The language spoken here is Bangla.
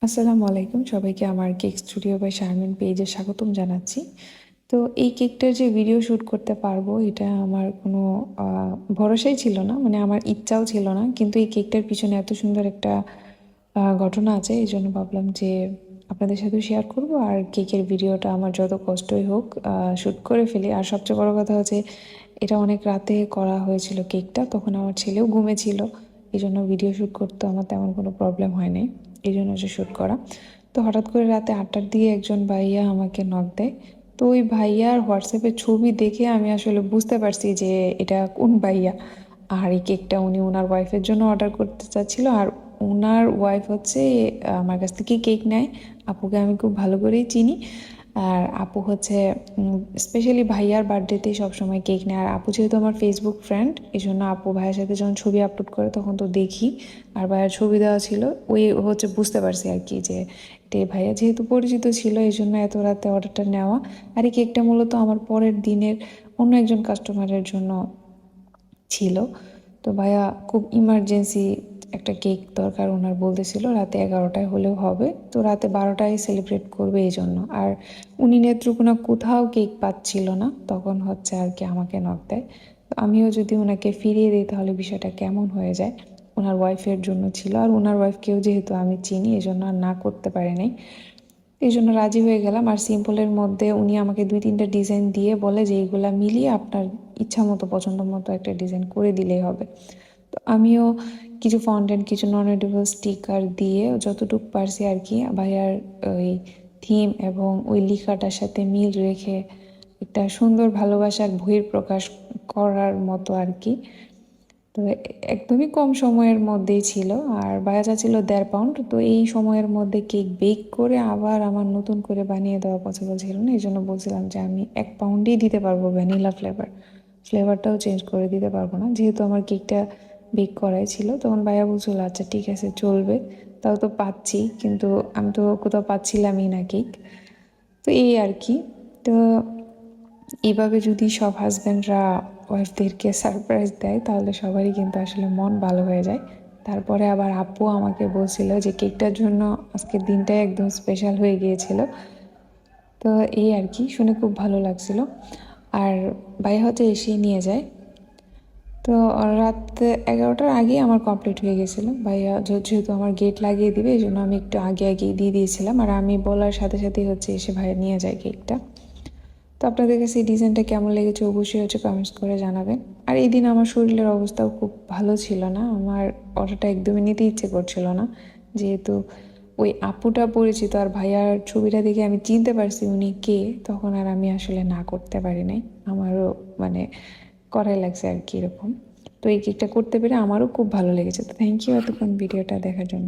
আসসালামু আলাইকুম সবাইকে আমার কেক স্টুডিও বাই শারমিন পেজে স্বাগতম জানাচ্ছি। তো এই কেকটার যে ভিডিও শ্যুট করতে পারবো এটা আমার কোনো ভরসাই ছিল না, মানে আমার ইচ্ছাও ছিল না, কিন্তু এই কেকটার পিছনে এত সুন্দর একটা ঘটনা আছে, এই জন্য ভাবলাম যে আপনাদের সাথে শেয়ার করব। আর কেকের ভিডিওটা আমার যত কষ্টই হোক শ্যুট করে ফেলি। আর সবচেয়ে বড় কথা হচ্ছে এটা অনেক রাতে করা হয়েছিল কেকটা, তখন আমার ছেলেও ঘুমেছিল, এই জন্য ভিডিও শ্যুট করতে আমার তেমন কোনো প্রবলেম হয় নাই, এই জন্য হচ্ছে শ্যুট করা। তো হঠাৎ করে রাতে 8টার দিকে একজন ভাইয়া আমাকে নক দেয়। তো ওই ভাইয়ার হোয়াটসঅ্যাপে ছবি দেখে আমি আসলে বুঝতে পারছি যে এটা কোন ভাইয়া। আর এই কেকটা উনি ওনার ওয়াইফের জন্য অর্ডার করতে চাচ্ছিল। আর ওনার ওয়াইফ হচ্ছে আমার কাছ থেকে কেক নেয়। আপুকে আমি খুব ভালো করেই চিনি। আর আপু হচ্ছে স্পেশালি ভাইয়ার বার্থডেতেই সবসময় কেক নেয়। আর আপু যেহেতু আমার ফেসবুক ফ্রেন্ড, এই জন্য আপু ভাইয়ের সাথে যখন ছবি আপলোড করে তখন তো দেখি, আর ভাইয়ার ছবি দেওয়া ছিল, ওই হচ্ছে বুঝতে পারছি আর কি যে এটা ভাইয়া যেহেতু পরিচিত ছিল, এই জন্য এত রাতে অর্ডারটা নেওয়া। আর এই কেকটা মূলত আমার পরের দিনের অন্য একজন কাস্টমারের জন্য ছিল। তো ভাইয়া খুব ইমার্জেন্সি একটা কেক দরকার, ওনার বলতেছিল রাতে 11টায় হলেও হবে, তো রাতে 12টায় সেলিব্রেট করবে এই জন্য। আর উনি নেত্রকোনা কোথাও কেক পাচ্ছিল না, তখন হচ্ছে আর কি আমাকে নক দেয়। তো আমিও যদি ওনাকে ফিরিয়ে দিই তাহলে বিষয়টা কেমন হয়ে যায়। ওনার ওয়াইফের জন্য ছিল, আর ওনার ওয়াইফকেও যেহেতু আমি চিনি এই জন্য আর না করতে পারি নাই, এই জন্য রাজি হয়ে গেলাম। আর সিম্পলের মধ্যে উনি আমাকে 2-3টা ডিজাইন দিয়ে বলে যে এইগুলা মিলিয়ে আপনার ইচ্ছা মতো পছন্দ মতো একটা ডিজাইন করে দিলেই হবে। তো আমিও কিছু ফন্ডেন্ট, কিছু নন এডিবল স্টিকার দিয়ে যতটুকু পারছি আর কি ভাইয়ার ওই থিম এবং ওই লেখাটার সাথে মিল রেখে একটা সুন্দর ভালোবাসার বহিঃপ্রকাশ করার মতো আর কি। তো একদমই কম সময়ের মধ্যেই ছিল। আর বায়াটা ছিল 1.5 পাউন্ড। তো এই সময়ের মধ্যে কেক বেক করে আবার আমার নতুন করে বানিয়ে দেওয়া পসিবল ছিল না, এই জন্য বলছিলাম যে আমি 1 পাউন্ডই দিতে পারবো ভ্যানিলা ফ্লেভারটাও চেঞ্জ করে দিতে পারবো না, যেহেতু আমার কেকটা বেক করাই ছিল। তখন ভাইয়া বলছিল আচ্ছা ঠিক আছে চলবে, তাও তো পাচ্ছি, কিন্তু আমি তো কোথাও পাচ্ছিলামই না কেক। তো এই আর কি। তো এইভাবে যদি সব হাজব্যান্ডরা ওয়াইফদেরকে সারপ্রাইজ দেয় তাহলে সবারই কিন্তু আসলে মন ভালো হয়ে যায়। তারপরে আবার আপু আমাকে বলছিল যে কেকটার জন্য আজকের দিনটাই একদম স্পেশাল হয়ে গিয়েছিল। তো এই আর কি, শুনে খুব ভালো লাগছিল। আর ভাইয়া হচ্ছে এসেই নিয়ে যায়। তো রাত 11টার আগেই আমার কমপ্লিট হয়ে গেছিলো। ভাইয়া যেহেতু আমার গেট লাগিয়ে দিবে এই জন্য আমি একটু আগে আগেই দিয়ে দিয়েছিলাম, আর আমি বলার সাথে সাথেই হচ্ছে এসে ভাইয়া নিয়ে যায় কেকটা। তো আপনাদের কাছে এই ডিজাইনটা কেমন লেগেছে অবশ্যই হচ্ছে কমেন্টস করে জানাবেন। আর এই দিন আমার শরীরের অবস্থাও খুব ভালো ছিল না, আমার অর্ডারটা একদমই নিতে ইচ্ছে করছিল না, যেহেতু ওই আপুটা পরিচিত আর ভাইয়ার ছবিটা দেখে আমি চিনতে পারছি উনি কে, তখন আর আমি আসলে না করতে পারি নাই। আমারও মানে করাই লাগছে আর কি এরকম। তো এই কেকটা করতে পেরে আমারও খুব ভালো লেগেছে। তো থ্যাংক ইউ এতক্ষণ ভিডিওটা দেখার জন্য।